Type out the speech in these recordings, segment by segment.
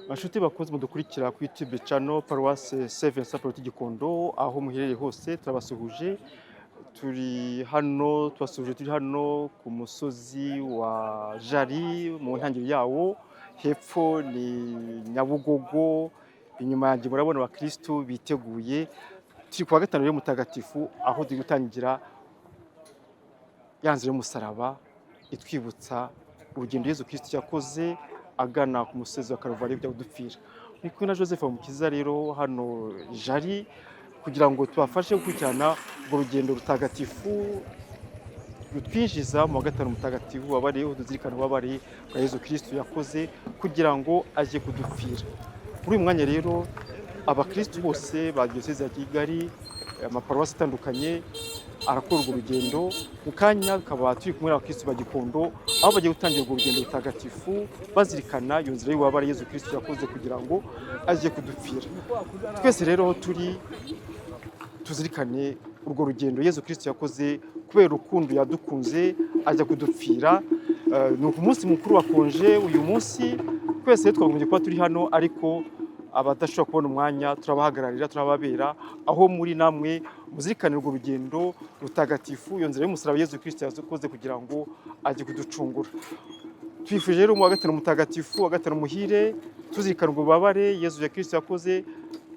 Bashuti bakunze mudukurikira ku YouTube channel Paroisse Saint Vincent Paul Gikondo aho muherereye hose turabasuhuje. Turi hano ku musozi wa Jari mu ntangiriro yawo, hepfo ni Nyabugogo, inyuma yanjye murabona abakristo biteguye. Turi kuwa gatanu rero mutagatifu aho turi gutangira yanzira y'umusaraba itwibutsa urugendo Yesu Kristo yakoze agana ku musozi wa Karuvali kujya kudupfira. Ni kumwe na Joseph Mukiza rero hano Jari kugira ngo tubafashe gukurikirana urwo rugendo rutagatifu rutwinjiza mu wa gatanu mutagatifu wabariyeho tuzirikana wabari bwa Yesu Kristo yakoze kugira ngo aje kudupfira. Muri uyu mwanya rero abakristo bose ba Diocese ya Kigali, amaparuwasi atandukanye arakora urwo rugendo. Mu kanya akaba turi kumwe n'abakristo ba Gikondo aho bagiye gutangira urwo rugendo rutagatifu bazirikana iyo nzira y'ububabare Yesu Kristo yakoze kugira ngo aje kudupfira. Twese rero aho turi tuzirikane urwo rugendo Yesu Kristo yakoze kubera urukundo yadukunze ajya kudupfira. Ni ku munsi mukuru wa konje uyu munsi twese twagombye kuba turi hano, ariko abadashobora kubona umwanya turabahagararira, turababera aho muri namwe muzirikane urwo rugendo rutagatifu, iyo nzira y'umusaraba Yesu Kristo yakoze kugira ngo ajye kuducungura. Twifuje rero mu wa gatanu mutagatifu, wa gatanu muhire, tuzirikana ubwo bubabare Yesu Kristo yakoze,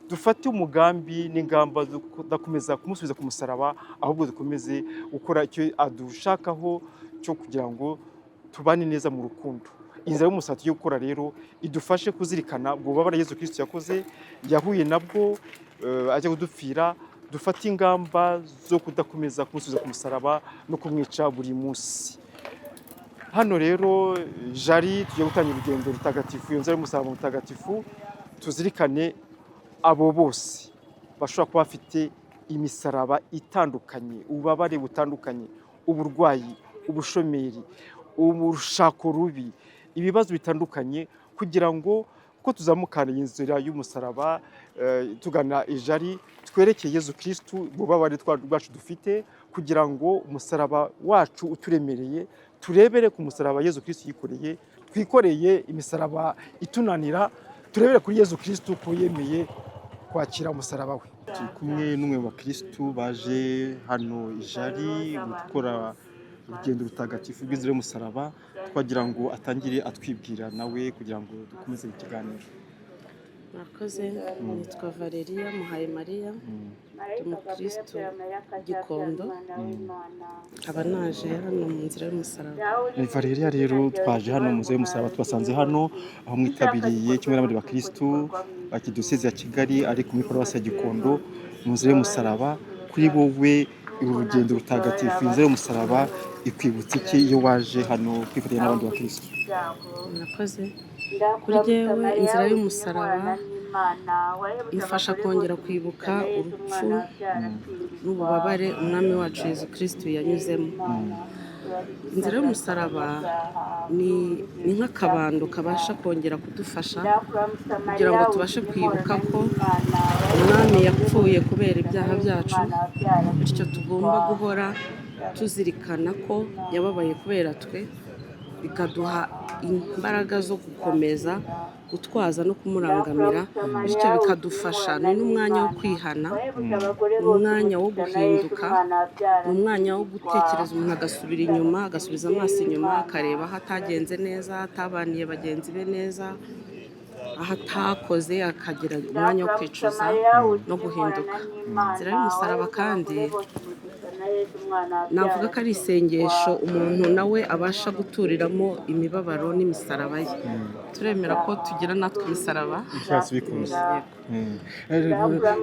dufate umugambi n'ingamba dukomeza kumusubiza ku musaraba, ahubwo dukomeze gukora icyo adushakaho cyo kugira ngo tubane neza mu rukundo. Inzira y'umusaraba tugiye gukora rero idufashe kuzirikana ubwo bubabare Yesu Kristo yakoze, yahuye nabwo ajya kudupfira. Dufate ingamba zo kudakomeza kumusubiza ku musaraba no kumwica buri munsi. Hano rero Jari tugiye gutangira urugendo rutagatifu, iyo nzira y'umusaraba mutagatifu, tuzirikane abo bose bashobora kuba bafite imisaraba itandukanye, ububabare butandukanye, uburwayi, ubushomeri, urushako rubi, ibibazo bitandukanye, kugira ngo uko tuzamukana iyi nzira y'umusaraba tugana ijari twerekeye Yesu Kristo ububabare bwacu dufite, kugira ngo umusaraba wacu uturemereye turebere ku musaraba Yesu Kristo yikoreye. Twikoreye imisaraba itunanira, turebere kuri Yesu Kristo ko yemeye kwakira umusaraba we. Turi kumwe n'umwe mu bakristo baje hano Jari gukora urugendo rutagatifu rw'inzira y'umusaraba, twagira ngo atangire atwibwira nawe kugira ngo dukomeze ikiganiro. Murakoze, nitwa Valeria Muhaye Maria, ndi umukristo Gikondo, aba naje hano mu nzira y'umusaraba. Valeria rero twaje hano mu nzira y'umusaraba, tubasanze hano aho mwitabiriye kimwe n'abandi bakristo ba Diocese ya Kigali ariko muri Paroisse ya Gikondo mu nzira y'umusaraba. Kuri wowe uru rugendo rutagatifu inzira y'umusaraba ikwibutsa iki iyo waje hano kwifatanya n'abandi bakristo? Murakoze, kuri jyewe inzira y'umusaraba imfasha kongera kwibuka urupfu n'ububabare umwami wacu Yesu Kristo yanyuzemo. Inzira y'umusaraba ni nk'akabando kabasha kongera kudufasha kugira ngo tubashe kwibuka ko umwami yapfuye kubera ibyaha byacu, bityo tugomba guhora tuzirikana ko yababaye kubera twe, bikaduha imbaraga zo gukomeza gutwaza no kumurangamira, bityo bikadufasha. Ni n'umwanya wo kwihana, ni umwanya wo guhinduka, ni umwanya wo gutekereza, umuntu agasubira inyuma, agasubiza amaso inyuma, akareba aho atagenze neza, atabaniye bagenzi be neza, aho atakoze, akagira umwanya wo kwicuza no guhinduka. Inzira y'umusaraba kandi navuga ko ari isengesho umuntu nawe abasha guturiramo imibabaro n'imisaraba ye. Turemera ko tugira natwe imisaraba.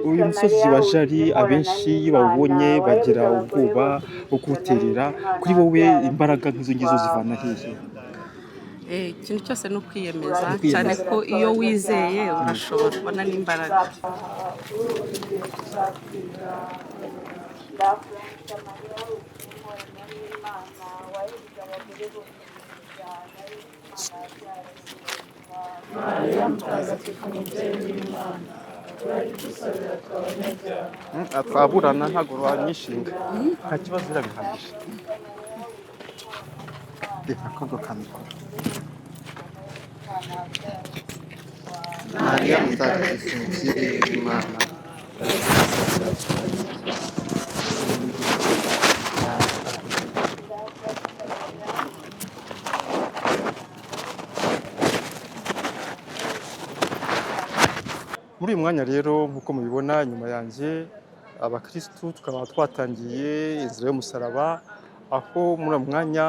Uyu musozi wa Jari abenshi iyo bawubonye bagira ubwoba bwo kuwuterera. Kuri wowe imbaraga nk'izo ngizo zivana hehe? Ikintu cyose ni ukwiyemeza, cyane ko iyo wizeye urashobora kubona n'imbaraga. Twaburana ntabwo wanyishinga, nta kibazo irabihagije. Reka akabwa ka mikoro. Mariya mutagatifu mubyeyi w'Imana, muri uyu mwanya rero nk'uko mubibona nyuma yanjye abakirisitu tukaba twatangiye inzira y'umusaraba, aho muri uyu mwanya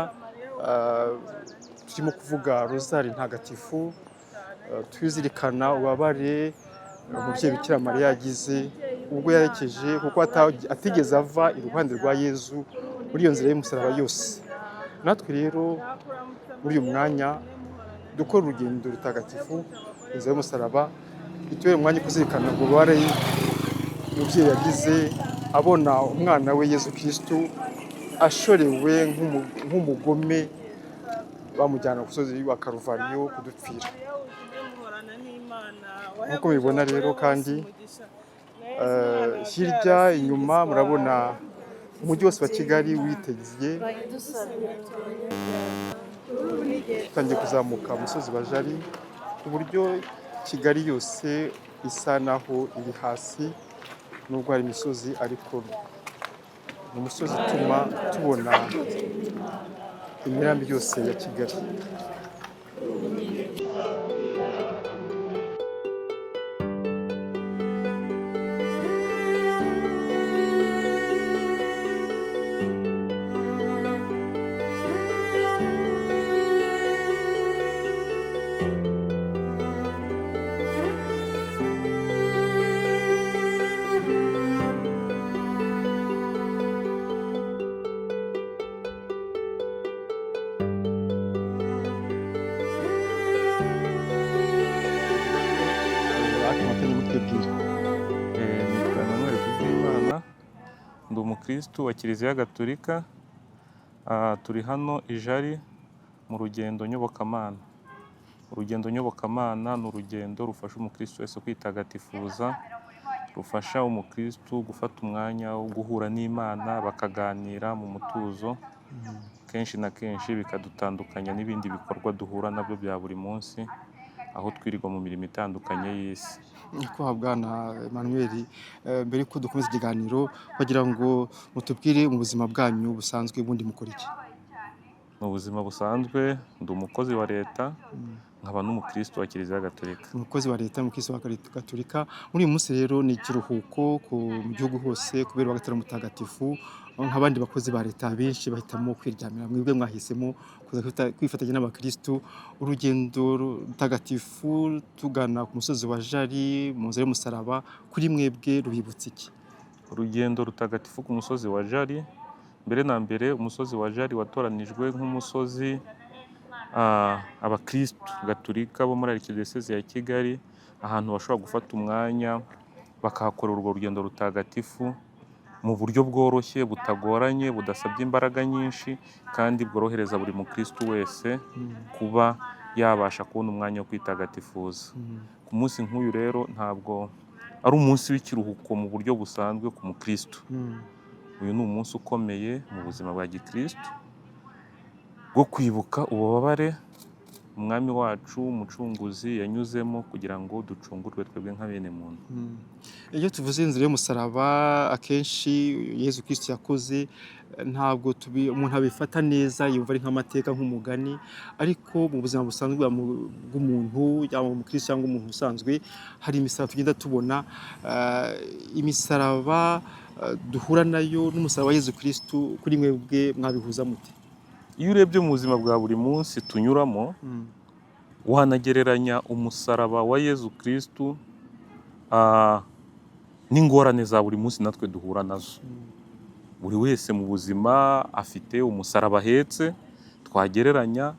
turimo kuvuga rozari ntagatifu, twizirikana ububabare umubyeyi Bikira Mariya yagize ubwo yarekeje, kuko atigeze ava iruhande rwa Yezu muri iyo nzira y'umusaraba yose. Natwe rero muri uyu mwanya dukora urugendo rutagatifu, inzira y'umusaraba, bitubere umwanya wo kuzirikana ububabare umubyeyi yagize abona umwana we Yezu Kristu ashorewe nk'umugome, bamujyana ku musozi wa Karuvariyo kudupfira. Nk'uko mubibona rero kandi hirya inyuma murabona umujyi wose wa Kigali witegeye, dutangiye kuzamuka umusozi wa Jali, ku buryo Kigali yose isa naho iri hasi, nubwo hari imisozi ariko ni umusozi utuma tubona imirambi yose ya Kigali. Nitwa Emmanuel Kubwimana, ndi umukristu wa Kiliziya Gatolika. Turi hano i Jali mu rugendo nyobokamana. Urugendo nyobokamana ni urugendo rufasha umukristu wese kwitagatifuza, rufasha umukristu gufata umwanya wo guhura n'Imana, bakaganira mu mutuzo, kenshi na kenshi bikadutandukanya n'ibindi bikorwa duhura nabyo bya buri munsi, aho twirirwa mu mirimo itandukanye y'isi. Nyakubahwa Bwana Emmanuel, mbere yuko dukomeza ikiganiro wagira ngo mutubwire mu buzima bwanyu busanzwe ubundi mukora iki? Mu buzima busanzwe ndi umukozi wa leta, nkaba n'umukristu wa Kiliziya Gatolika. Umukozi wa leta, umukristo wa Gatolika. Muri uyu munsi rero ni ikiruhuko mu gihugu hose kubera Uwagatanu Mutagatifu, nk'abandi bakozi ba leta benshi bahitamo kwiryamira, mwebwe mwahisemo kuza kwifatanya n'abakristu urugendo rutagatifu tugana ku musozi wa Jali mu nzira y'umusaraba, kuri mwebwe rubibutsa iki? Urugendo rutagatifu ku musozi wa Jali, mbere na mbere umusozi wa Jali watoranijwe nk'umusozi abakristu Gatolika bo muri Arikidiyosezi ya Kigali, ahantu bashobora gufata umwanya bakahakorera urwo rugendo rutagatifu mu buryo bworoshye, butagoranye, budasabye imbaraga nyinshi, kandi bworohereza buri mukristu wese kuba yabasha kubona umwanya wo kwitagatifuza. Ku munsi nk'uyu rero ntabwo ari umunsi w'ikiruhuko mu buryo busanzwe ku mukristu. Uyu ni umunsi ukomeye mu buzima bwa gikristu bwo kwibuka ububabare umwami wacu umucunguzi yanyuzemo kugira ngo ducungurwe twebwe nka bene muntu. Iyo tuvuze inzira y'umusaraba akenshi Yezu Kristo yakoze, ntabwo umuntu abifata neza, yumva ari nk'amateka nk'umugani, ariko mu buzima busanzwe bw'umuntu, yaba umukristo cyangwa umuntu usanzwe, hari imisaraba tugenda tubona, imisaraba duhura nayo n'umusaraba wa Yezu Kristo, kuri mwebwe mwabihuza mute? Iyo urebye mu buzima bwa buri munsi tunyuramo, wanagereranya umusaraba wa Yezu Kristo n'ingorane za buri munsi natwe duhura nazo. Buri wese mu buzima afite umusaraba ahetse, twagereranya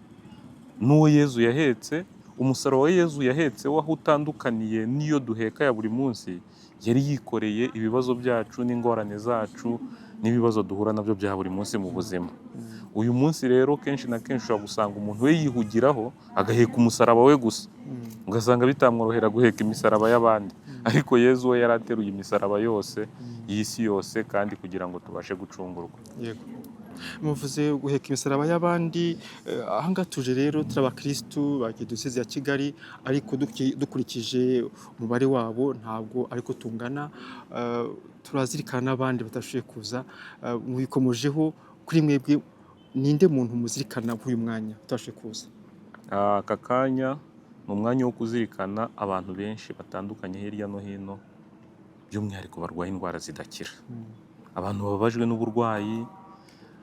n'uwo Yezu yahetse. Umusaraba wa Yezu yahetse aho utandukaniye n'iyo duheka ya buri munsi, yari yikoreye ibibazo byacu n'ingorane zacu n'ibibazo duhura nabyo bya buri munsi mu buzima. Uyu munsi rero kenshi na kenshi ushobora gusanga umuntu we yihugiraho agaheka umusaraba we gusa, ugasanga bitamworohera guheka imisaraba y'abandi, ariko Yezu we yari ateruye imisaraba yose y'isi yose, kandi kugira ngo tubashe gucungurwa. Yego. muvuze guheka imisaraba y'abandi, ahangaha tuje rero turi abakirisitu ba diyoseze ya Kigali, ariko dukurikije umubare wabo ntabwo ariko tungana, turazirikana n'abandi batashoboye kuza, mwikomojeho kuri mwebwe, ninde muntu muzirikana kuri uyu mwanya utashoboye kuza? Aka kanya ni umwanya wo kuzirikana abantu benshi batandukanye hirya no hino, by'umwihariko barwaye indwara zidakira, abantu bababajwe n'uburwayi,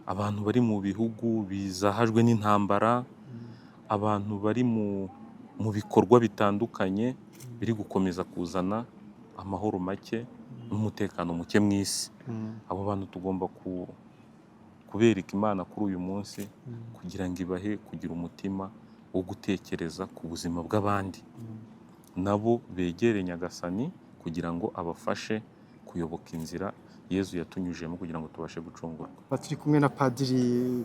abantu bari mu bihugu bizahajwe n'intambara, abantu bari mu bikorwa bitandukanye biri gukomeza kuzana amahoro make n'umutekano muke mu isi. Abo bantu tugomba kubereka Imana kuri uyu munsi kugira ngo ibahe kugira umutima wo gutekereza ku buzima bw'abandi, nabo begere Nyagasani kugira ngo abafashe kuyoboka inzira Yezu yatunyujemo kugira ngo tubashe gucungurwa. Turi kumwe na Padiri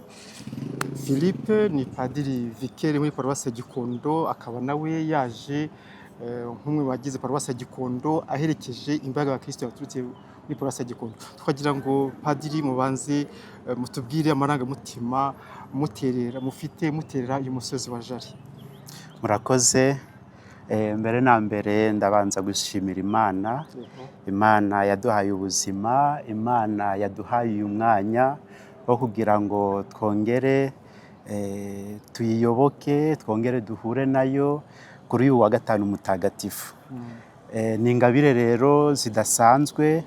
Philippe, ni Padiri Vikere muri Paruwasi ya Gikondo, akaba nawe yaje nk'umwe bagize Paruwasi ya Gikondo aherekeje imbaga y'abakirisitu baturutse muri Paruwasi ya Gikondo. Twagira ngo Padiri mubanze mutubwire amarangamutima muterera uyu musozi wa Jari. Murakoze. Mbere na mbere ndabanza gushimira Imana yaduhaye ubuzima, Imana yaduhaye uyu mwanya wo kugira ngo twongere tuyiyoboke, twongere duhure nayo kuri uyu wa gatanu mutagatifu. Ni ingabire rero zidasanzwe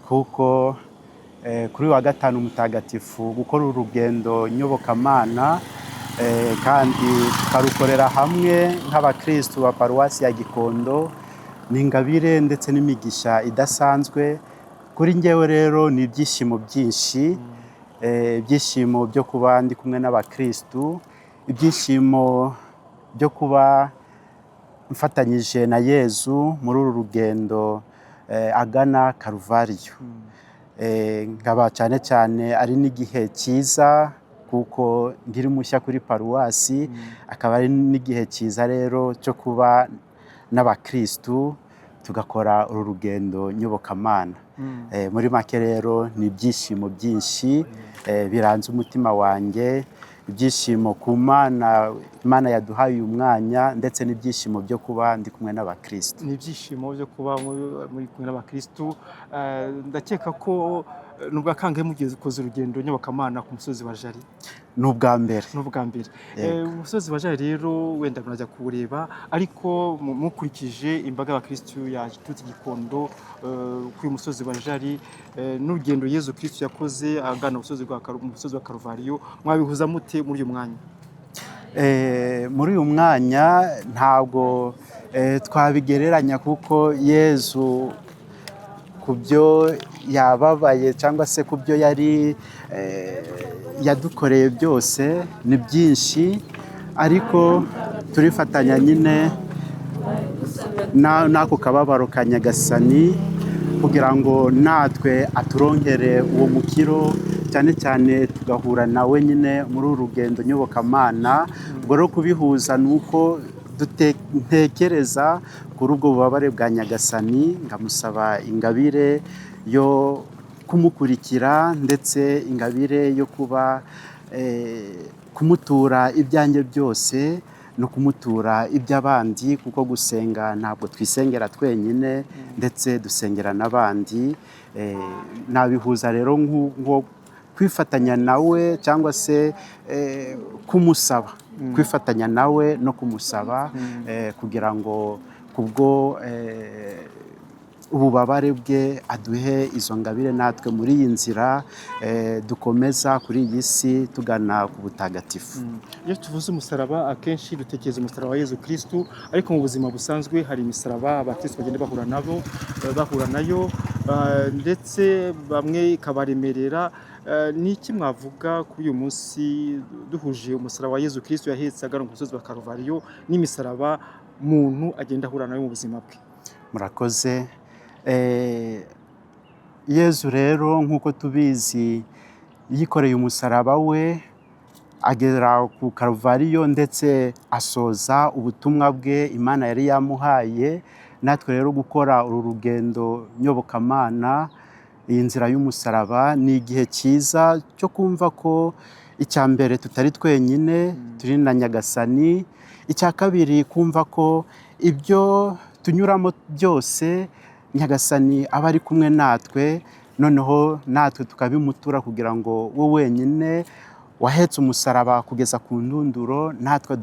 kuko kuri uyu wa gatanu mutagatifu gukora urugendo nyobokamana kandi tukarukorera hamwe nk'abakirisitu ba Paruwasi ya Gikondo, ni ingabire ndetse n'imigisha idasanzwe. Kuri njyewe rero ni ibyishimo byinshi, ibyishimo byo kuba ndi kumwe n'abakirisitu, ibyishimo byo kuba mfatanyije na Yezu muri uru rugendo agana Karuvariyo. Nkaba cyane cyane ari n'igihe cyiza kuko ngiri mushya kuri Paruwasi, akaba ari n'igihe cyiza rero cyo kuba n'abakirisitu tugakora uru rugendo nyobokamana. Muri make rero ni ibyishimo byinshi biranze umutima wanjye, ibyishimo ku Imana yaduhaye uyu mwanya, ndetse n'ibyishimo byo kuba ndi kumwe n'abakirisitu. Ni ibyishimo byo kuba muri kumwe n'abakirisitu. Ndakeka ko nubwo kangahe mugiye ukoze urugendo nyobokamana ku musozi wa Jari? Ni ubwa mbere. Umusozi wa Jari rero wenda murajya kuwureba, ariko mukurikije imbaga y'abakirisitu yaturutse Gikondo kuri uyu musozi wa Jari, n'urugendo Yezu Kristo yakoze agana umusozi wa Karuvariyo, mwabihuza mute muri uyu mwanya? Muri uyu mwanya ntabwo twabigereranya kuko Yezu ku byo yababaye cyangwa se ku byo yari yadukoreye byose ni byinshi, ariko turifatanya nyine n'ako kababaro ka Nyagasani kugira ngo natwe aturonkere uwo mukiro, cyane cyane tugahura nawe nyine muri uru rugendo nyobokamana. Ubwo rero kubihuza ni uko ntekereza kuri ubwo bubabare bwa Nyagasani, ngamusaba ingabire yo kumukurikira, ndetse ingabire yo kuba kumutura ibyanjye byose no kumutura iby'abandi, kuko gusenga ntabwo twisengera twenyine, ndetse dusengera n'abandi. Nabihuza rero nko kwifatanya nawe cyangwa se kumusaba, kwifatanya nawe no kumusaba kugira ngo kubwo ububabare bwe aduhe izo ngabire natwe muri iyi nzira dukomeza kuri iyi si tugana ku butagatifu. Iyo tuvuze umusaraba akenshi dutekereza umusaraba wa Yezu Kristo, ariko mu buzima busanzwe hari imisaraba abakirisitu bagenda bahura nayo, ndetse bamwe ikabaremerera. Ni iki mwavuga kuri uyu munsi duhuje umusaraba wa Yezu Kristo yahetse agana ku musozi wa Karuvariyo n'imisaraba muntu agenda ahura nayo mu buzima bwe? Murakoze. Yezu rero nk'uko tubizi yikoreye umusaraba we agera ku Karuvariyo, ndetse asoza ubutumwa bwe Imana yari yamuhaye. Natwe rero gukora uru rugendo nyobokamana iyi nzira y'umusaraba ni igihe cyiza cyo kumva ko icya mbere tutari twenyine, turi na Nyagasani. Icya kabiri kumva ko ibyo tunyuramo byose Nyagasani aba ari kumwe natwe, noneho natwe tukabimutura kugira ngo we wenyine wahetse umusaraba kugeza ku ndunduro, natwe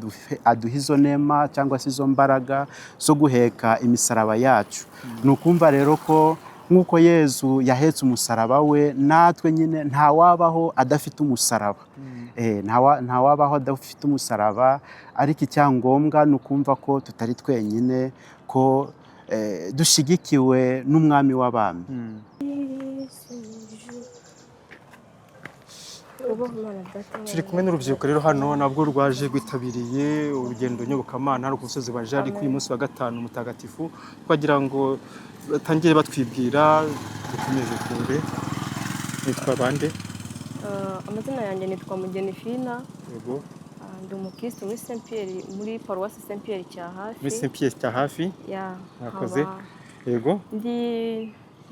aduha izo nema cyangwa se izo mbaraga zo guheka imisaraba yacu. Ni ukumva rero ko nk'uko Yezu yahetse umusaraba we, natwe nyine ntawabaho adafite umusaraba. Ntawabaho adafite umusaraba, ariko icyangombwa ni ukumva ko tutari twenyine, ko dushyigikiwe n'umwami w'abami. turi kumwe n'urubyiruko rero hano nabwo rwaje rwitabiriye urugendo nyobokamana hano ku musozi wa Jari kuri uyu munsi wa gatanu mutagatifu, twagira ngo batangire batwibwira dukomeje kure. Nitwa bande? Amazina yanjye nitwa Mugeni Fina. Yego. Ndi umukristo muri Saint Pierre, muri paruwasi Saint Pierre cya hafi. Muri Saint Pierre cya hafi? Ya. Mwakoze. Yego. Ndi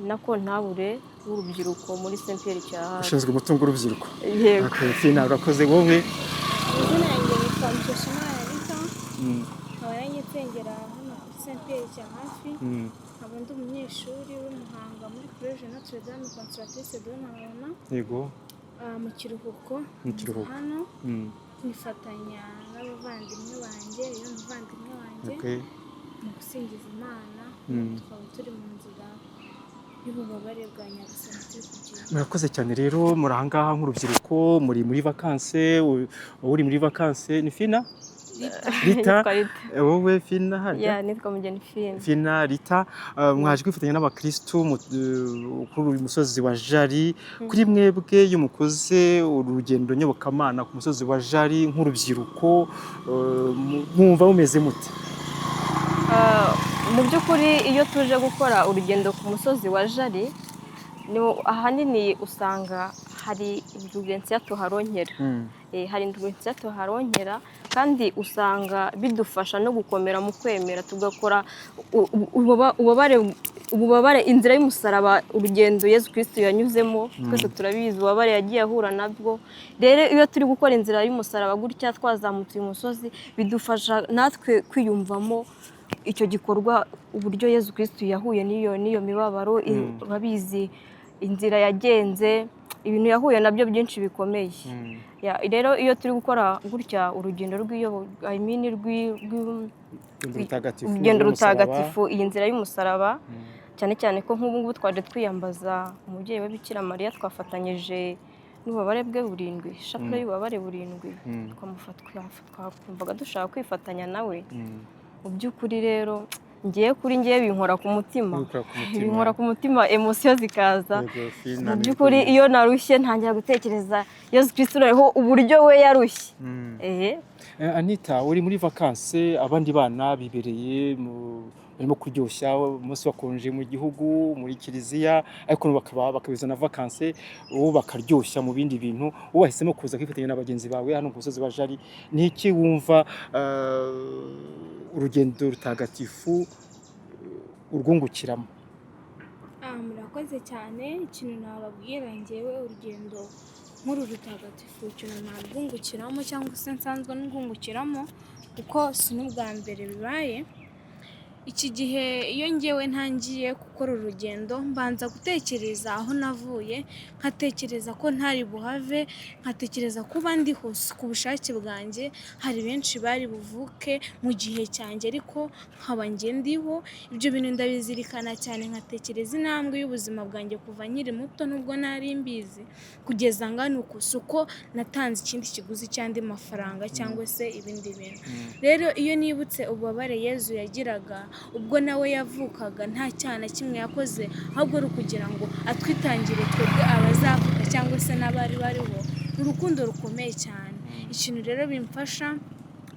na kontabure w'urubyiruko muri Saint Pierre cya hafi. Ushinzwe umutungo w'urubyiruko? Yego. Okay, Fina urakoze. Wowe? Amazina yanjye nitwa Mukeshimana Rita. Nkaba nsengera hano kuri Saint Pierre cya hafi. Nkaba ndi umunyeshuri w'umuhanga muri Collège Notre Dame Consolatrice de Ntarama. Yego. Mu kiruhuko. Hano nifatanya n'abavandimwe banjye, n'umuvandimwe wanjye mu gusingiza Imana. Tukaba turi mu nzira y'ububabare bwa Nyagasani turi kugenda. Murakoze cyane rero, muri aha ngaha nk'urubyiruko, muri vakanse. Uri muri vakanse ni Fina? Rita. Wowe Fina hano? Ya, nitwa Mugeni Fina. Fina, Rita, mwaje kwifatanya n'abakristu kuri uyu musozi wa Jari. Kuri mwebwe iyo mukoze urugendo nyobokamana ku musozi wa Jari nk'urubyiruko, mwumva mumeze mute? Mu by'ukuri iyo tuje gukora urugendo ku musozi wa Jari, ahanini usanga hari indulgensiya tuharonkera. Hari indulgensiya tuharonkera, kandi usanga bidufasha no gukomera mu kwemera, tugakora ububabare, inzira y'umusaraba, urugendo Yezu Kristo yanyuzemo. Twese turabizi ububabare yagiye ahura nabwo. Rero iyo turi gukora inzira y'umusaraba gutya, twazamutse uyu musozi, bidufasha natwe kwiyumvamo icyo gikorwa, uburyo Yezu Kristo yahuye n'iyo mibabaro. Urabizi inzira yagenze, ibintu yahuye nabyo byinshi bikomeye. Rero iyo turi gukora gutya urugendo urugendo rutagatifu, iyi nzira y'umusaraba, cyane cyane ko nk'ubu ngubu twaje twiyambaza umubyeyi we Bikira Mariya, twafatanyije n'ububabare bwe burindwi, shapure y'ububabare burindwi, twakumvaga dushaka kwifatanya nawe. Mu by'ukuri rero ngewe binkora ku mutima, emosiyo zikaza. Mu by'ukuri iyo narushye ntangira gutekereza Yezu Kristo noneho uburyo we yarushye. Anita, uri muri vakanse, abandi bana bibereye barimo kuryoshya umunsi wakonje mu gihugu, muri kiliziya, ariko bakabizana vakanse, ubu bakaryoshya mu bindi bintu. Ubu wahisemo kuza kwifatanya na bagenzi bawe hano ku musozi wa Jari. Ni iki wumva urugendo rutagatifu urwungukiramo? Murakoze cyane. Ikintu nababwira ngewe, urugendo nk'uru rutagatifu, ikintu narwungukiramo cyangwa se nsanzwe n'urwungukiramo, kuko si n'ubwa mbere bibaye. Iki gihe iyo ngewe ntangiye gukora urugendo, mbanza gutekereza aho navuye, nkatekereza ko ntari buhave, nkatekereza kuba ndi hose ku bushake bwanjye. Hari benshi bari buvuke mu gihe cyanjye, ariko nkaba njye ndiho. Ibyo bintu ndabizirikana cyane, nkatekereza intambwe y'ubuzima bwanjye kuva nkiri muto, nubwo nari mbizi, kugeza ngana uku. Si uko natanze ikindi kiguzi cy'andi mafaranga cyangwa se ibindi bintu. Rero iyo nibutse ububabare Yezu yagiraga ubwo nawe yavukaga, nta cyaha na kimwe yakoze, ahubwo ari ukugira ngo atwitangire twebwe abazavuka cyangwa se n'abari bariho. Urukundo rukomeye cyane. Ikintu rero bimfasha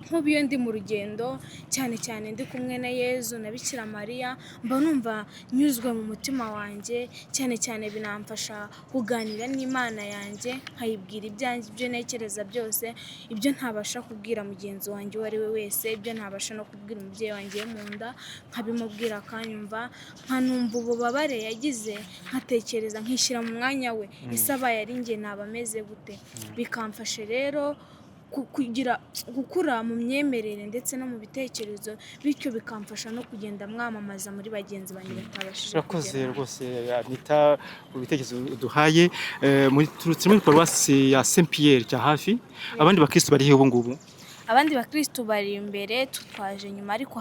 nk'ubu iyo ndi mu rugendo cyane cyane ndi kumwe na Yezu na Bikira Mariya, mba numva nyuzwe mu mutima wanjye, cyane cyane binamfasha kuganira n'Imana yanjye, nkayibwira ibyanjye, ibyo ntekereza byose, ibyo ntabasha kubwira mugenzi wanjye uwo ari we wese, ibyo ntabasha no kubwira umubyeyi wanjye mu nda, nkabimubwira akanyumva, nkanumva ububabare yagize, nkatekereza, nkishyira mu mwanya we, ese abaye ari njye naba ameze gute? Bikamfasha rero kugira gukura mu myemerere ndetse no mu bitekerezo, bityo bikamfasha no kugenda mwamamaza muri bagenzi banjye batabashije urakoze rwose Anita ku bitekerezo uduhaye. Turutse muri paruwasi ya Saint Pierre cya hafi, abandi bakristo bari he ubu ngubu? Abandi bakristo bari imbere, twaje nyuma, ariko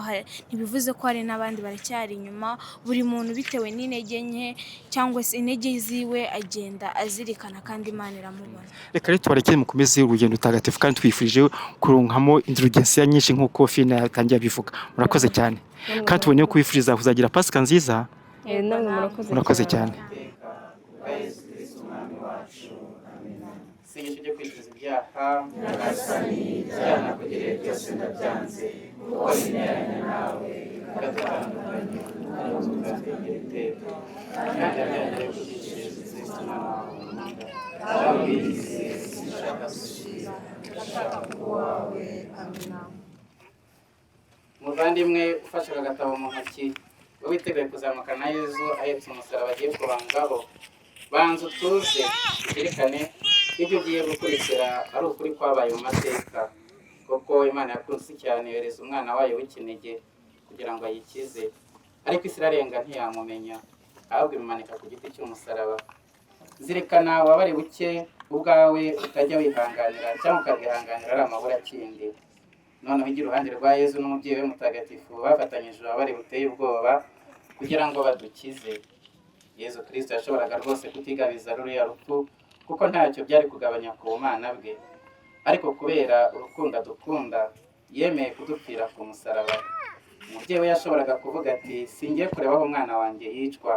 ntibivuze ko hari n'abandi baracyari inyuma. Buri muntu bitewe n'intege nke cyangwa se intege ziwe agenda azirikana, kandi Imana iramubona. Reka rero tubarekere mukomeze urugendo rutagatifu, kandi twifurije kuronkamo indulgensiya nyinshi nk'uko Fina yatangiye abivuga. Murakoze cyane, kandi tuboneyeho kubifuriza kuzagira Pasika nziza. namwe Murakoze cyane. isengesho ryo kwicuza ibyaha. Nyagasani, ibyaha nakugiriye byose ndabyanze, kuko bineranye nawe bigatandukanye n'ubutugatifu iteka, kandi byongeye kugishiriza izina nawe wigize sinshaka gushira, ndashaka kuwawe. Amina. Muvandimwe ufashe aka gatabo mu ntoki, wowe witeguye kuzamuka na Yezu ahetse umusaraba agiye kubangaho, banza utuze uzirikane ibyo ugiye gukurikira ari ukuri kwabaye mu mateka, kuko Imana yakunze cyane yohereza umwana wayo w'ikinege kugira ngo ayikize, ariko isi irarenga ntiyamumenya, ahubwo imumanika ku giti cy'umusaraba. Zirikana ububabare buke ubwawe utajya wihanganira cyangwa ukabihanganira ari amabura akindi. Noneho ujye iruhande rwa Yezu n'umubyeyi we mutagatifu bafatanyije ububabare buteye ubwoba kugira ngo badukize. Yezu Kristo yashoboraga rwose kutigabiza ruriya rupfu, kuko ntacyo byari kugabanya ku bumana bwe, ariko kubera urukundo adukunda yemeye kudupfira ku musaraba. Umubyeyi we yashoboraga kuvuga ati singiye kureba aho umwana wanjye yicwa,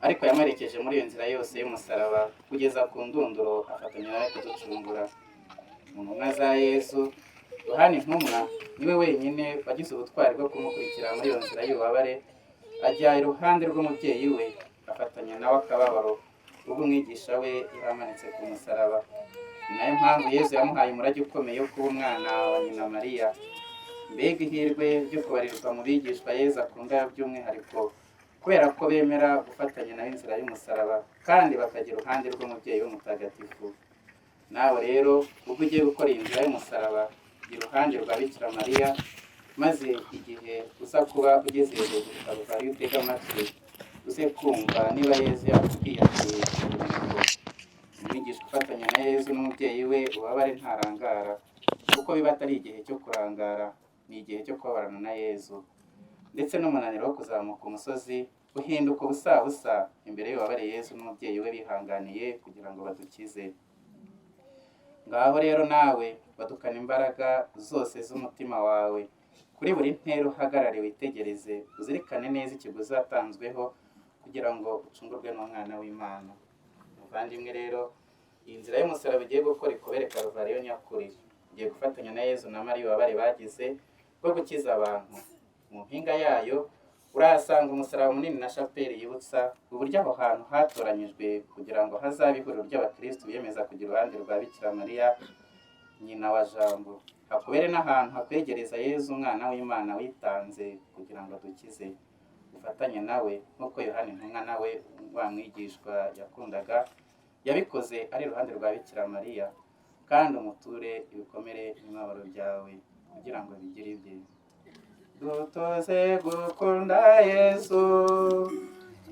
ariko yamuherekeje muri iyo nzira yose y'umusaraba kugeza ku ndunduro, afatanya nawe kuducungura. Mu ntumwa za Yezu, Yohana intumwa niwe wenyine wagize ubutwari bwo kumukurikira muri iyo nzira y'ububabare, ajya iruhande rw'umubyeyi we afatanya nawe akababaro ubwo umwigisha we yamanitse ku musaraba. Ni nayo mpamvu Yezu yamuhaye umurage ukomeye wo kuba umwana wa nyina Mariya. Mbega ihirwe ryo kubarirwa mu bigishwa Yezu akunda by'umwihariko, kubera ko bemera gufatanya nawe inzira y'umusaraba kandi bakajya iruhande rw'umubyeyi we mutagatifu. Nawe rero ubwo ugiye gukora iyi nzira y'umusaraba, jya iruhande rwa Bikira Mariya, maze igihe uza kuba ugeze hejuru ukaruka iyo utega amatwi, uze kumva niba Yezu yakubwiye ati umwigisha ufatanya na Yezu n'umubyeyi we ubabare ntarangara, kuko biba atari igihe cyo kurangara, ni igihe cyo kubabarana na Yezu. Ndetse n'umunaniro wo kuzamuka umusozi uhinduka ubusabusa imbere y'ububabare Yezu n'umubyeyi we bihanganiye kugira ngo badukize. Ngaho rero nawe badukana imbaraga zose z'umutima wawe, kuri buri ntera uhagarare witegereze, uzirikane neza ikiguzi watanzweho kugira ngo ucungurwe n'umwana w'Imana. Muvandimwe rero, iyi nzira y'umusaraba ugiye gukora ikubere Karuvariyo nyakuri, ugiye gufatanya na Yezu na Mariya ububabare bagize bwo gukiza abantu. Mu mpinga yayo urahasanga umusaraba munini na shapeli yibutsa uburyo aho hantu hatoranyijwe kugira ngo hazabe ihuriro ry'abakristo biyemeza kugira uruhande rwa Bikira Mariya nyina wa Jambo, hakubere n'ahantu hakwegereza Yezu umwana w'Imana witanze kugira ngo adukize. Ufatanye nawe nk'uko Yohana intumwa nawe wa mwigishwa yakundaga yabikoze ari iruhande rwa Bikira Mariya, kandi umuture ibikomere n'imibabaro byawe kugira ngo bigire ibye. Dutoze gukunda Yesu,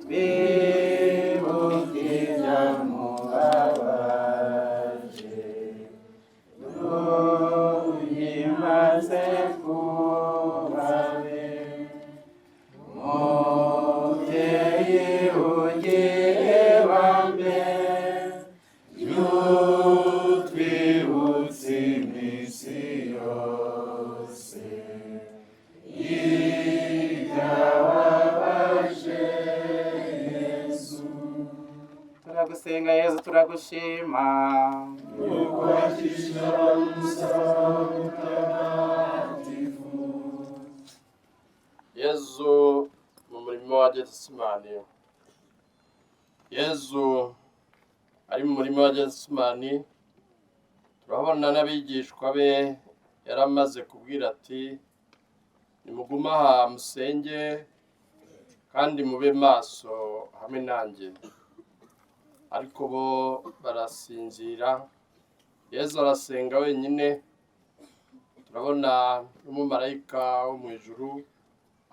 twibuke ibyamubabaje, duhimbaze kubabe mubyeyi ugiye bambe, yutwibutse iminsi yose ibyababaje Yesu. Turagusenga Yezu, turagushima yuko wakishije umusaraba Yezu mu murimo wa Getsimani. Yezu ari mu murimo wa Getsimani, turabona n'abigishwa be yaramaze kubwira ati nimuguma aha musenge kandi mube maso hamwe nanjye. Ariko bo barasinzira, Yezu arasenga wenyine. Turabona n'umumarayika wo mu ijuru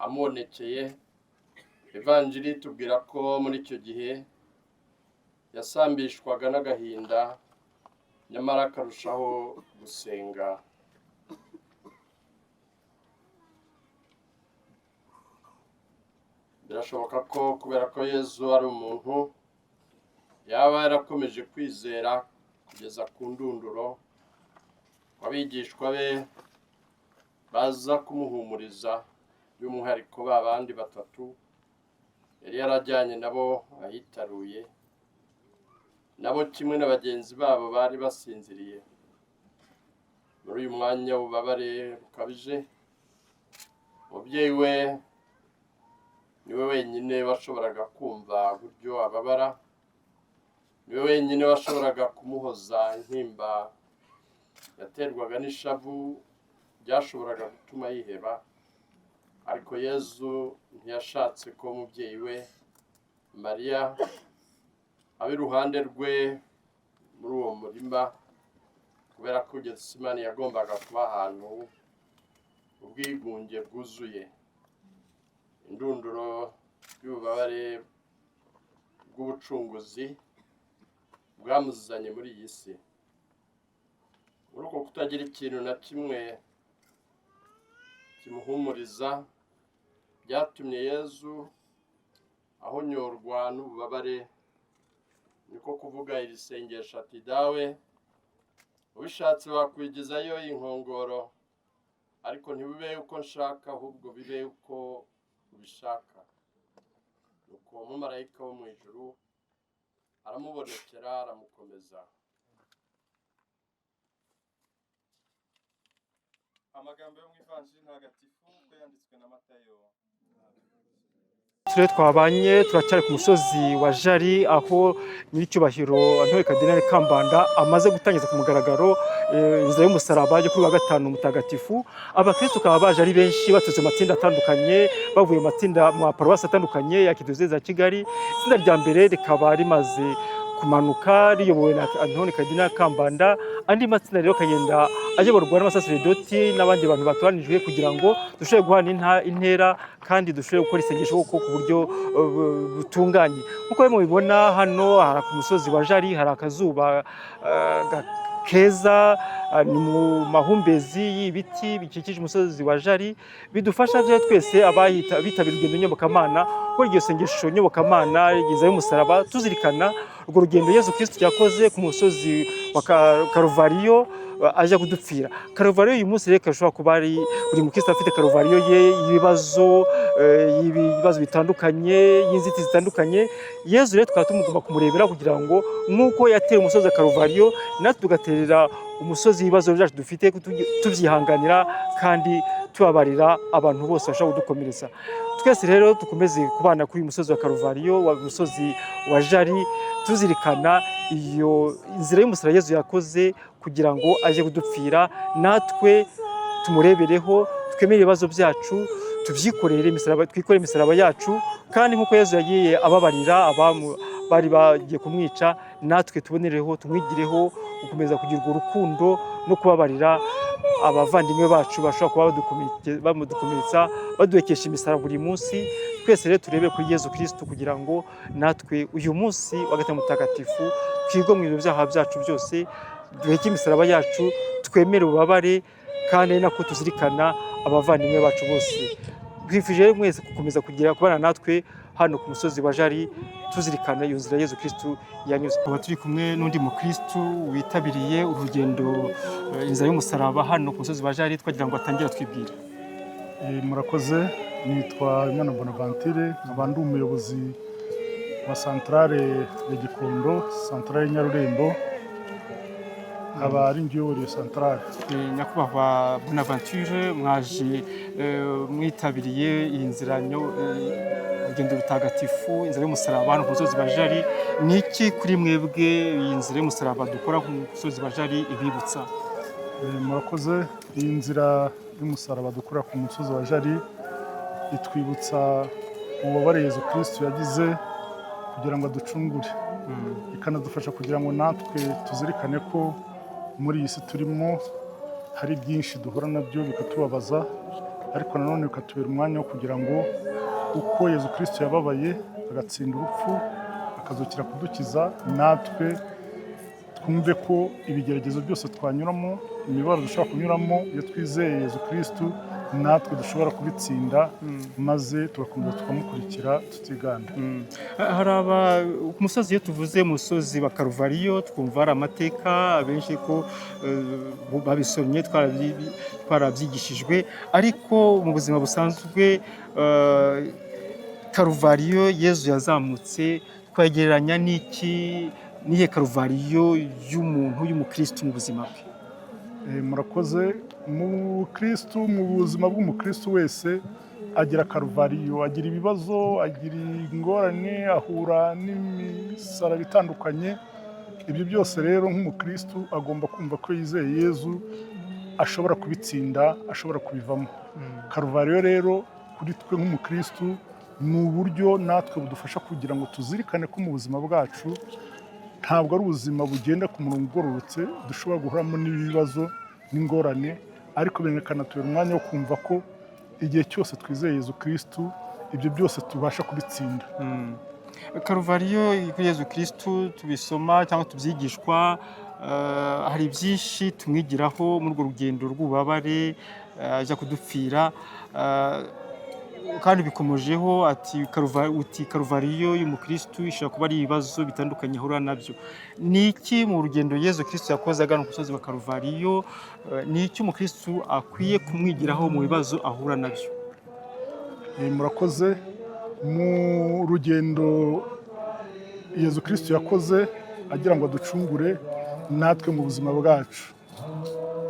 amubonekeye. Evanjiri tubwira ko muri icyo gihe yasambishwaga n'agahinda, nyamara akarushaho gusenga. Birashoboka ko kubera ko Yezu ari umuntu, yaba yarakomeje kwizera kugeza ku ndunduro, abigishwa be baza kumuhumuriza, by'umwihariko ba bandi batatu yari yarajyanye nabo ahitaruye, nabo kimwe na bagenzi babo bari basinziriye. Muri uyu mwanya w'ububabare bukabije, umubyeyi we niwe wenyine washoboraga kumva uburyo ababara, niwe wenyine washoboraga kumuhoza intimba yaterwaga n'ishavu byashoboraga gutuma yiheba. Ariko Yezu ntiyashatse ko umubyeyi we Mariya abe iruhande rwe muri uwo murima, kubera ko Getsimani yagombaga kuba ahantu ubwigunge bwuzuye. Indunduro y'ububabare bw'ubucunguzi bwamuzanye muri iyi si. Muri uko kutagira ikintu na kimwe kimuhumuriza, byatumye Yezu ahonyorwa n'ububabare. Niko kuvuga iri sengesho ati dawe ubishatse wakwigizayo inkongoro, ariko ntibibe uko nshaka, ahubwo bibe uko ubishaka. Nuko umumarayika wo mu ijuru aramubonekera, aramukomeza. Amagambo yo mu Ivanjiri ntagatifu uko yanditswe na Matayo. Turere twabanye turacyari ku musozi wa Jari, aho nyiricyubahiro Antoni Kadinali Kambanda amaze gutangiza ku mugaragaro inzira y'umusaraba yo kuri wa gatanu mutagatifu. Abakristo bakaba baje ari benshi baturutse mu matsinda atandukanye, bavuye mu matsinda mu paruwasi atandukanye ya Kidozeze ya Kigali. Itsinda rya mbere rikaba rimaze kumanuka riyobowe na Antoni Kadinali Kambanda, andi matsinda rero kagenda ayoborwa n'abasaseredoti n'abandi bantu batoranijwe kugira ngo dushobore guhana intera kandi dushobore gukora isengesho ku buryo butunganye. Nk'uko mubibona hano ku musozi wa Jari hari akazuba keza, ni mu mahumbezi y'ibiti bikikije umusozi wa Jari, bidufasha twese bitabira urugendo nyobokamana, gukora iryo sengesho nyobokamana rigeza y'umusaraba, tuzirikana urwo rugendo Yezu Kristo yakoze ku musozi wa Karuvariyo aje kudupfira. Karuvariyo uyu munsi rero ashobora kuba ari buri mukristo afite karuvariyo ye y'ibibazo bitandukanye, y'inzitizi zitandukanye. Yezu rero tukaba tumugomba kumurebera kugira ngo nk'uko yatera umusozi wa Karuvariyo, natwe tugaterera umusozi w'ibibazo byacu dufite, tubyihanganira kandi tubabarira abantu bose bashobora kudukomeretsa. Twese rero dukomeze kubana kuri uyu musozi wa Karuvariyo, wa musozi wa Jari, tuzirikana iyo inzira y'umusaraba Yezu yakoze kugira ngo aje kudupfira, natwe tumurebereho, twemere ibibazo byacu, tubyikorere twikorere imisaraba yacu, kandi nk'uko Yezu yagiye ababarira bari bagiye kumwica, natwe tubonereho tumwigireho gukomeza kugira urukundo no kubabarira abavandimwe bacu bashobora kuba bamudukomeretsa, baduhekesha imisaraba buri munsi. Twese rero turebe kuri Yezu Kristo kugira ngo natwe uyu munsi wa gatanu mutagatifu twigomwe ibyaha byacu byose, duheke imisaraba yacu, twemere ububabare, kandi ari nako tuzirikana abavandimwe bacu bose. Twifuje mwese gukomeza kubana natwe hano ku musozi wa Jari, tuzirikana iyo nzira Yezu Kristo yanyuze. Tukaba turi kumwe n'undi mukristo witabiriye urugendo inzira y'umusaraba hano ku musozi wa Jari, twagira ngo atangire twibwira. Murakoze, nitwa Imana Bonaventure, nkaba ndi umuyobozi wa santrale ya Gikondo, santrale Nyarurembo. nkaba ari njye uyobora santarari. Nyakubahwa Bonaventure, mwaje mwitabiriye iyi nzira urugendo rutagatifu, inzira y'umusaraba hano ku musozi wa Jali. Ni iki kuri mwebwe iyi nzira y'umusaraba dukora ku musozi wa Jali ibibutsa? Murakoze. Iyi nzira y'umusaraba dukora ku musozi wa Jali itwibutsa ububabare Yezu Kristo yagize kugira ngo aducungure, ikanadufasha kugira ngo natwe tuzirikane ko muri iyi si turimo hari byinshi duhura nabyo bikatubabaza, ariko nanone bikatubera umwanya wo kugira ngo uko Yezu Kristo yababaye agatsinda urupfu akazukira kudukiza, natwe twumve ko ibigeragezo byose twanyuramo, imibabaro dushobora kunyuramo, iyo twizeye Yezu Kristo natwe dushobora kubitsinda, maze tugakomeza tukamukurikira tutiganda. Hari ku musozi, iyo tuvuze umusozi wa Karuvariyo twumva hari amateka abenshi ko babisomye twarabyigishijwe, ariko mu buzima busanzwe Karuvariyo Yezu yazamutse twagereranya n'iki, nihe Karuvariyo y'umuntu y'umukristo mu buzima bwe? Murakoze. Mu Kristo, mu buzima bw'umukristo wese agira Karuvariyo, agira ibibazo, agira ingorane, ahura n'imisaraba itandukanye. Ibyo byose rero nk'umukristo agomba kumva ko yizeye Yezu ashobora kubitsinda, ashobora kubivamo. Karuvariyo rero kuri twe nk'umukristo ni uburyo natwe budufasha kugira ngo tuzirikane ko mu buzima bwacu ntabwo ari ubuzima bugenda ku murongo ugororotse, dushobora guhuramo n'ibibazo n'ingorane, ariko bikanatubera umwanya wo kumva ko igihe cyose twizeye Yezu Kristo ibyo byose tubasha kubitsinda. Karuvariyo kuri Yezu Kristo tubisoma cyangwa tubyigishwa, hari byinshi tumwigiraho muri urwo rugendo rw'ububabare ajya kudupfira, kandi bikomojeho ati Karuvariyo y'umukristo ishobora kuba ari ibibazo bitandukanye ahura nabyo. Ni iki mu rugendo Yezu Kristo yakoze agana ku musozi wa Karuvariyo, ni iki umukristo akwiye kumwigiraho mu bibazo ahura nabyo? Murakoze. Mu rugendo Yezu Kristo yakoze agira ngo aducungure natwe mu buzima bwacu,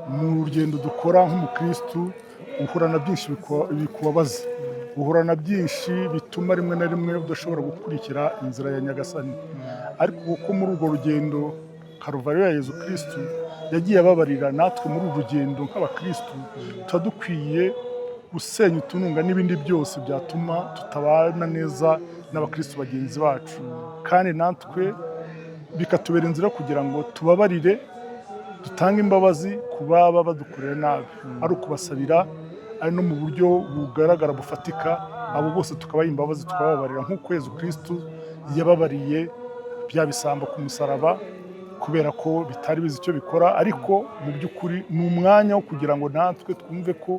mu rugendo dukora nk'umukristo uhura na byinshi bikubabaza, uhura na byinshi bituma rimwe na rimwe udashobora gukurikira inzira ya Nyagasani, ariko kuko muri urwo rugendo Karuvariyo ya Yezu Kristo yagiye ababarira, natwe muri uru rugendo nk'abakristo tuba dukwiye gusenya utununga n'ibindi byose byatuma tutabana neza n'abakristo bagenzi bacu, kandi natwe bikatubera inzira kugira ngo tubabarire, dutange imbabazi ku baba badukorera nabi, ari ukubasabira, ari no mu buryo bugaragara bufatika, abo bose tukabaha imbabazi tukababarira nk'uko Yezu Kristo yababariye bya bisambo ku musaraba, kubera ko bitari bizi icyo bikora, ariko mu by'ukuri ni umwanya wo kugira ngo natwe twumve ko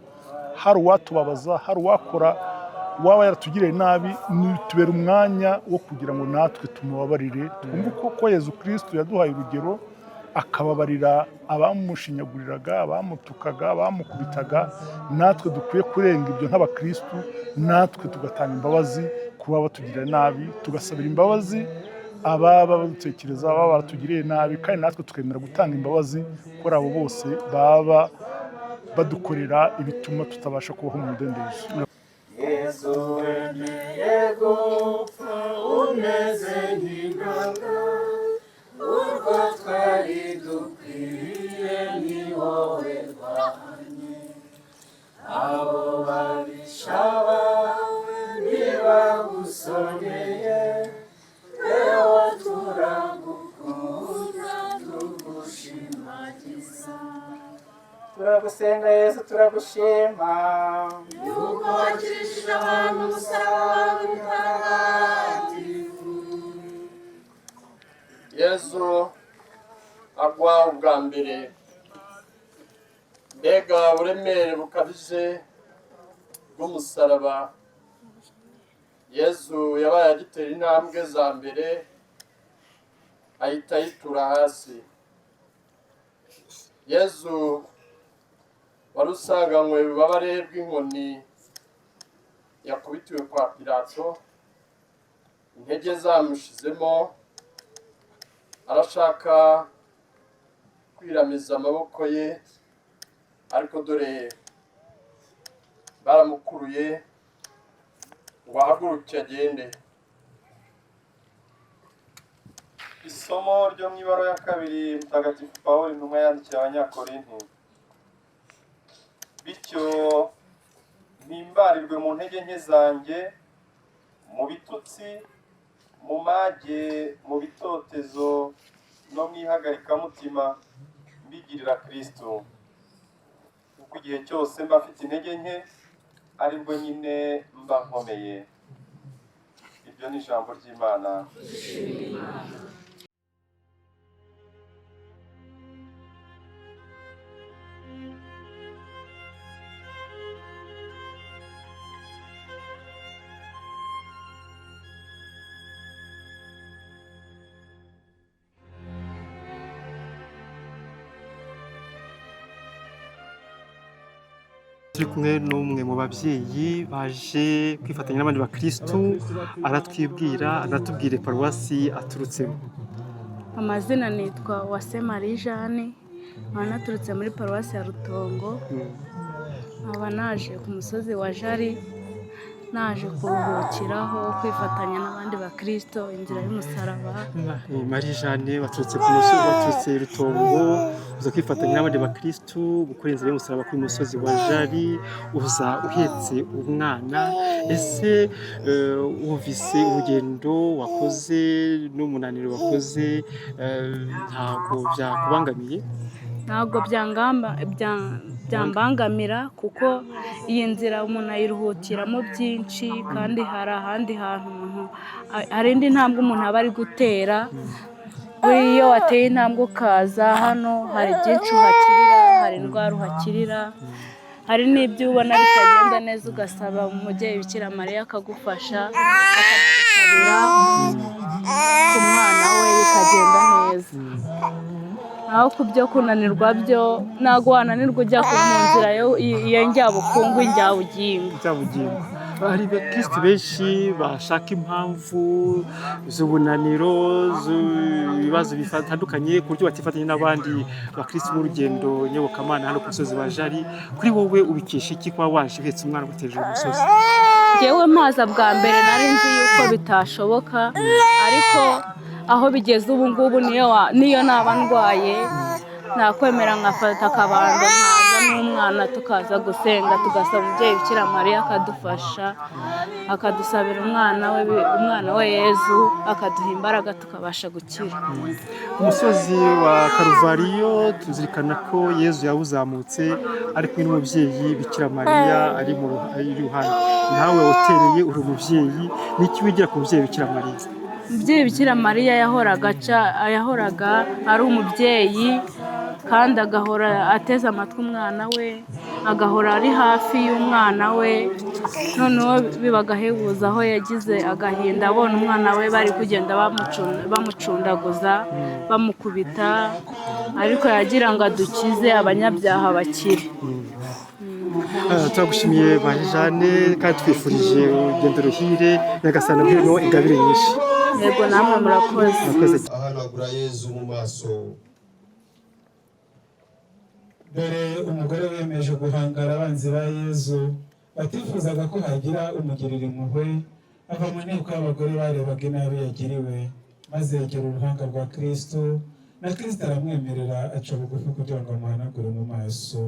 hari uwatubabaza, hari uwakora waba yaratugiriye nabi, tubera umwanya wo kugira ngo natwe tumubabarire, twumve ko Yezu Kristo yaduhaye urugero akababarira abamushinyaguriraga, abamutukaga, abamukubitaga. Natwe dukwiye kurenga ibyo nk'abakristo, natwe tugatanga imbabazi ku baba batugirira nabi, tugasabira imbabazi ababa badutekereza, ababa baratugiriye nabi, kandi natwe tukemera gutanga imbabazi kuri abo bose baba badukorera ibituma tutabasha kubaho mu mudendezo. Yesu wemeye gupfa umeze nk'inganga, urwo twari dukwiye ni wowe rwahanye, abo babisha bawe ntibagusoneye, yewe turagukunda tugushimagiza. Turagusenga Yesu, turagushima yuko wakirishije abantu umusaraba mutagatifu. Yesu agwa ubwa mbere, mbega uburemere bukabije bw'umusaraba. Yesu yabaye agitera intambwe za mbere ahita yitura hasi. Yesu wari usanganywe ububabare bw'inkoni yakubitiwe kwa Pilato, intege zamushizemo, arashaka kwiramiza amaboko ye, ariko dore baramukuruye ngo ahaguruke agende. Isomo ryo mu ibaruwa ya kabiri Mutagatifu Pawulo intumwa yandikiye Abanyakorinti. Bityo mpimbarirwe mu ntege nke zanjye, mu bitutsi, mu mage, mu bitotezo no mu ihagarikamutima, mbigirira Kristo. Kuko igihe cyose mba mfite intege nke, aribwo nyine mba nkomeye. Iryo ni ijambo ry'Imana. turi kumwe n'umwe mu babyeyi baje kwifatanya n'abandi bakirisitu, aratwibwira anatubwire paruwasi aturutsemo. Amazina nitwa Uwase Marie Jeanne, nkaba naturutse muri paruwasi ya Rutongo, nkaba naje ku musozi wa Jari, naje kuruhukiraho kwifatanya n'abandi bakristo inzira y'umusaraba. Marie Jeanne waturutse ku musozi, waturutse Rutongo uza kwifatanya n'abandi bakristo gukora inzira y'umusaraba ku musozi wa Jari, uza uhetse umwana. Ese wumvise urugendo wakoze n'umunaniro wakoze ntabwo byakubangamiye? Ntabwo byambangamira kuko iyi nzira umuntu ayiruhukiramo byinshi, kandi hari ahandi hantu umuntu hari indi ntambwe umuntu aba ari gutera. Iyo wateye intambwe ukaza hano hari byinshi uhakirira, hari indwara uhakirira, hari n'ibyo ubona bitagenda neza ugasaba umubyeyi Bikira Mariya akagufasha, akagusabira ku mwana we bikagenda neza. Naho ku byo kunanirwa byo ntabwo wananirwa ujya mu nzira iyo njyabukungu njyabugingo. Hari abakirisitu benshi bashaka impamvu z'ubunaniro, z'ibibazo bitandukanye ku buryo batifatanya n'abandi bakirisitu b'urugendo nyobokamana hano ku musozi wa Jari. Kuri wowe ubikesha iki kuba waje uhetse umwana ugateje umusozi? Njyewe mpaza bwa mbere nari nzi yuko bitashoboka, ariko aho bigeze ubu ngubu niyo naba ndwaye nakwemera nkafata akabando nkaza n'umwana tukaza gusenga, tugasaba umubyeyi Bikira Mariya akadufasha, akadusabira umwana we Yezu, akaduha imbaraga tukabasha gukira. Umusozi wa Karuvariyo tuzirikana ko Yezu yawuzamutse ari kumwe n'umubyeyi Bikira Mariya ari iruhande. Nawe utereye uri umubyeyi, n'iki wigira ku mubyeyi Bikira Mariya? Umubyeyi Bikira Mariya yahoraga ari umubyeyi, kandi agahora ateze amatwi umwana we, agahora ari hafi y'umwana we. Noneho biba agahebuza aho yagize agahinda abona umwana we bari kugenda bamucundaguza, bamukubita, ariko yagira ngo adukize abanyabyaha bakire. Turagushimiye Marie Jeanne, kandi twifurije urugendo ruhire, Nyagasani aguhemo ingabire nyinshi. Yego, namwe murakoze. Ahanagura Yezu mu maso. Dore umugore wiyemeje guhangara abanzi ba Yezu batifuzaga ko hagira umugirira impuhwe, ava mu nteko y'abagore barebaga inabi yagiriwe, maze yegera uruhanga rwa Kristo, na Kristo aramwemerera aca bugufi kugira ngo amuhanagure mu maso.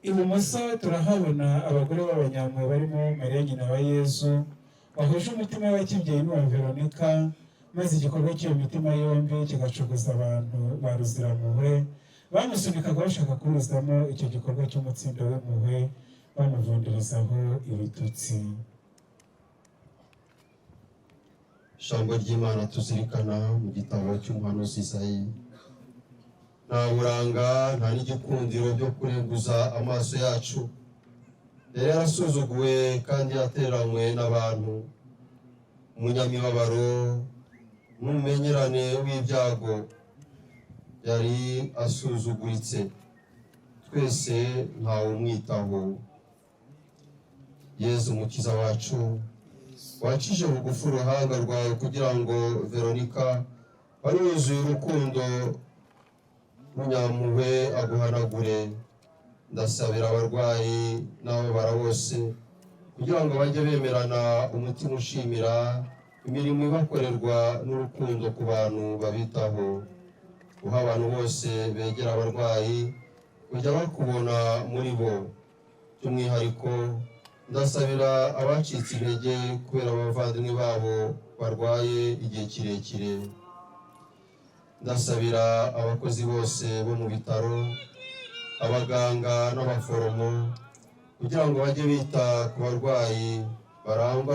Ibumoso turahabona abagore b'abanyampuhwe barimo Mariya nyina wa Yezu, bahuje umutima wa kibyeyi n'uwa Veronika, maze igikorwa cy'iyo mitima yombi kigacogoza abantu ba Ruzirampuhwe, bamusunikaga bashaka kuruzamo icyo gikorwa cy'umutsindo w'impuhwe, bamuvunderezaho ibitutsi. Ijambo ry'Imana tuzirikana mu gitabo cy'umuhanuzi Isayi. Nta buranga, nta n'igikundiro byo kurenguza amaso yacu. Yari yarasuzuguwe kandi yateranywe n'abantu, umunyamibabaro n'umumenyerane w'ibyago, yari asuzuguritse, twese ntawe umwitaho. Yezu umukiza wacu, wacije bugufi uruhanga rwawe kugira ngo Veronika wari wuzuye urukundo munyampuhwe aguhanagure. Ndasabira abarwayi n'ababara bose kugira ngo bajye bemerana umutima ushimira imirimo ibakorerwa n'urukundo ku bantu babitaho. Uha abantu bose begera abarwayi kujya bakubona muri bo. By'umwihariko ndasabira abacitse intege kubera abavandimwe babo barwaye igihe kirekire. Ndasabira abakozi bose bo mu bitaro, abaganga n'abaforomo kugira ngo bajye bita ku barwayi barangwa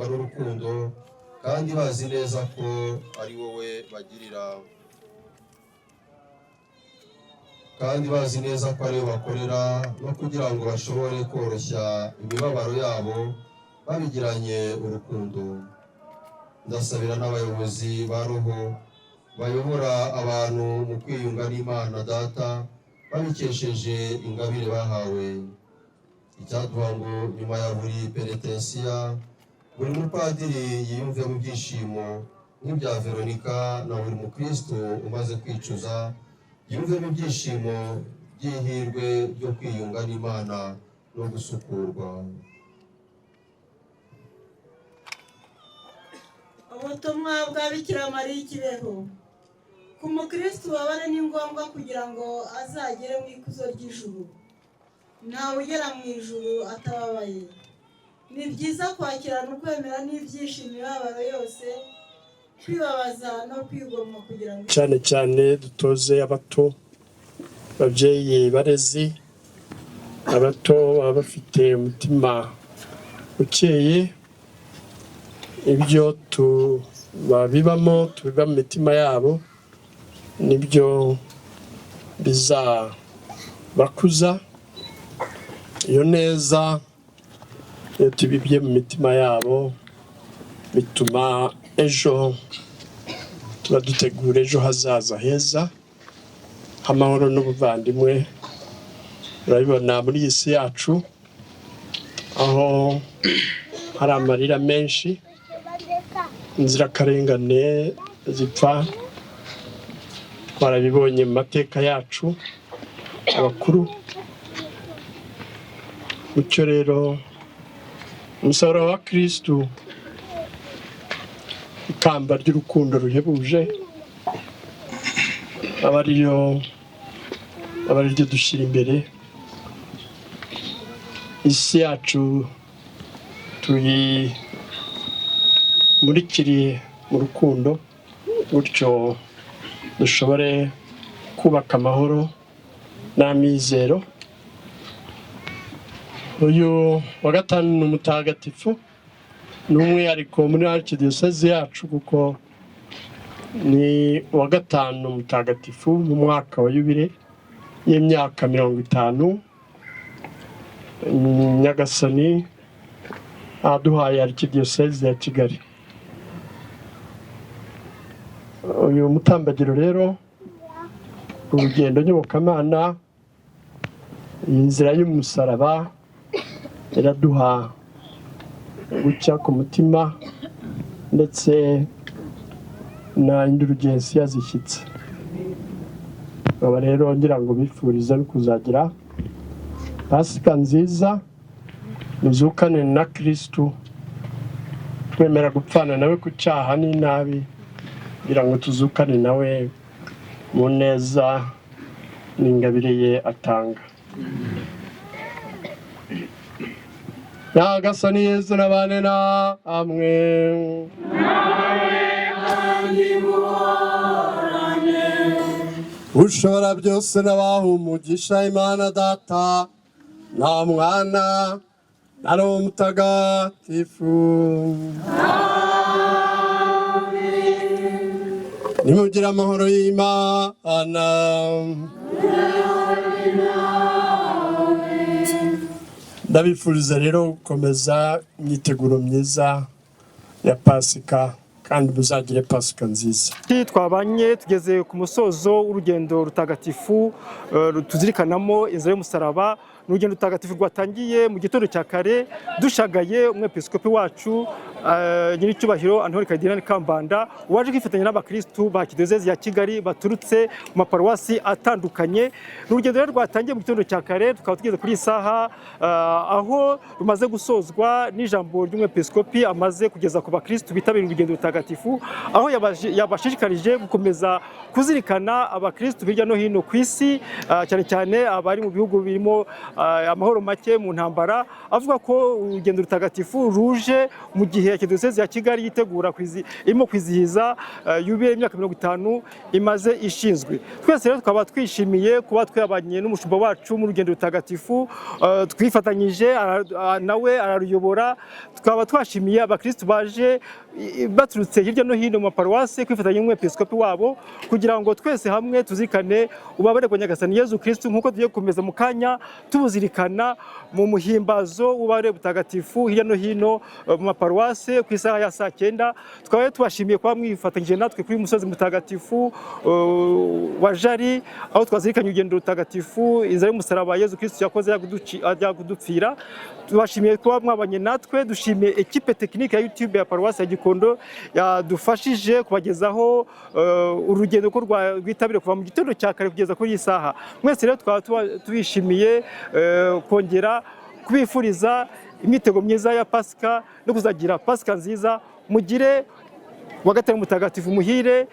n'urukundo kandi bazi neza ko ari wowe bagirira, kandi bazi neza ko ariyo bakorera, no kugira ngo bashobore koroshya imibabaro yabo babigiranye urukundo. Ndasabira n'abayobozi ba roho bayobora abantu mu kwiyunga n'Imana Data babikesheje ingabire bahawe. Icyaduha ngo nyuma ya buri penetensiya buri mupadiri yiyumve mu byishimo nk'ibya Veronika, na buri mukristo umaze kwicuza yumve mu byishimo by'ihirwe ryo kwiyunga n'Imana no gusukurwa. Ubutumwa bwa Bikira Mariya ikibeho. Ku mukristo ubabare ni ngombwa kugira ngo azagere mu ikuzo ry'ijuru. Ntawe ugera mu ijuru atababaye. Ni byiza kwakirana ukwemera n'ibyishimo imibabaro yose, kwibabaza no kwigomwa kugira ngo cyane cyane dutoze abato, ababyeyi barezi, abato baba bafite umutima ukeye, ibyo tubibamo tubiba mu mitima yabo nibyo bizabakuza. Iyo neza iyo tubibye mu mitima yabo bituma ejo tuba dutegura ejo hazaza heza h'amahoro n'ubuvandimwe. Urabibona muri iyi si yacu aho hari amarira menshi, inzirakarengane zipfa, twarabibonye mu mateka yacu abakuru. Mucyo rero umusaraba wa Kristu, ikamba ry'urukundo ruhebuje, aba ariryo dushyira imbere. Isi yacu tuyimurikiriye mu rukundo, gutyo dushobore kubaka amahoro n'amizero. Uyu wa gatanu ni umutagatifu, ni umwihariko muri arikidiyoseze yacu kuko ni uwa gatanu mutagatifu mu mwaka wa yubile y'imyaka 50 Nyagasani aduhaye arikidiyoseze ya Kigali. Uyu mutambagiro rero urugendo nyobokamana, inzira y'umusaraba iraduha gucya ku mutima ndetse na indulgensi yazishyitse. Aba rero ngira ngo bifuriza kuzagira Pasika nziza, muzukane na Kristu, twemera gupfana nawe ku cyaha n'inabi kugira ngo tuzukane nawe mu neza n'ingabire ye atanga. Nyagasani Yesu nabane namwe. Ushobora byose n'abaha umugisha Imana Data na Mwana na Roho Mutagatifu. Nimugire amahoro y'Imana. Ndabifuriza rero gukomeza imyiteguro myiza ya Pasika kandi muzagire Pasika nziza. Twabanye tugeze ku musozo w'urugendo rutagatifu tuzirikanamo inzira y'umusaraba urugendo rutagatifu rwatangiye mu gitondo cya kare dushagaye umwepiskopi wacu nyiricyubahiro Antoni Karidinali Kambanda waje kwifatanya n'abakristu ba Kidiyosezi ya Kigali baturutse mu maparuwasi atandukanye. Urugendo rero rwatangiye mu gitondo cya kare tukaba tugeze kuri isaha aho rumaze gusozwa n'ijambo ry'umwepiskopi amaze kugeza ku bakristu bitabira urugendo rutagatifu, aho yabashishikarije gukomeza kuzirikana abakristu hirya no hino ku isi, cyane cyane abari mu bihugu birimo amahoro make mu ntambara, avuga ko urugendo rutagatifu ruje mu gihe Kidiyosezi ya Kigali yitegura irimo kwizihiza yubile imyaka 50 imaze ishinzwe. Twese rero tukaba twishimiye kuba twabanye n'umushumba wacu mu rugendo rutagatifu, twifatanyije nawe araruyobora. Tukaba twashimiye abakristu baje baturutse hirya no hino mu maparuwasi kwifatanya n'umwepiskopi wabo kugira ngo twese hamwe tuzirikane ububabare bwa Nyagasani Yezu Kristu, nk'uko tugiye gukomeza mu kanya tubuzirikana mu muhimbazo w'ububabare butagatifu hirya no hino mu maparuwasi ku isaha ya saa 9. Tukaba tubashimiye kuba mwifatanyije natwe kuri musozi mutagatifu wa Jari, aho twazirikanye urugendo rutagatifu inzira y'umusaraba Yezu Kristu yakoze ajya kudupfira. Tubashimiye kuba mwabanye natwe, dushimiye ekipe tekinike ya YouTube ya paruwasi ya Gikondo yadufashije kubagezaho urugendo ko rwitabire kuva mu gitondo cya kare kugeza kuri iyi saha. Mwese rero twaba tubishimiye kongera kubifuriza imitego myiza ya Pasika no kuzagira Pasika nziza. Mugire wa gatanu mutagatifu muhire,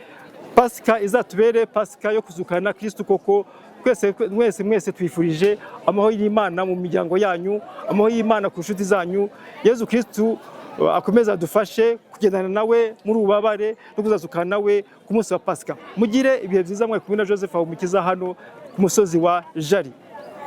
Pasika izatubere Pasika yo kuzukana na Kristu koko. Mwese twifurije amahoro y'Imana mu miryango yanyu, amahoro y'Imana ku nshuti zanyu. Yezu Kristu akomeza adufashe kugendana nawe muri ubabare no kuzazukana nawe ku munsi wa Pasika. Mugire ibihe byiza mwe kumwe na Joseph Habumukiza hano ku musozi wa Jari.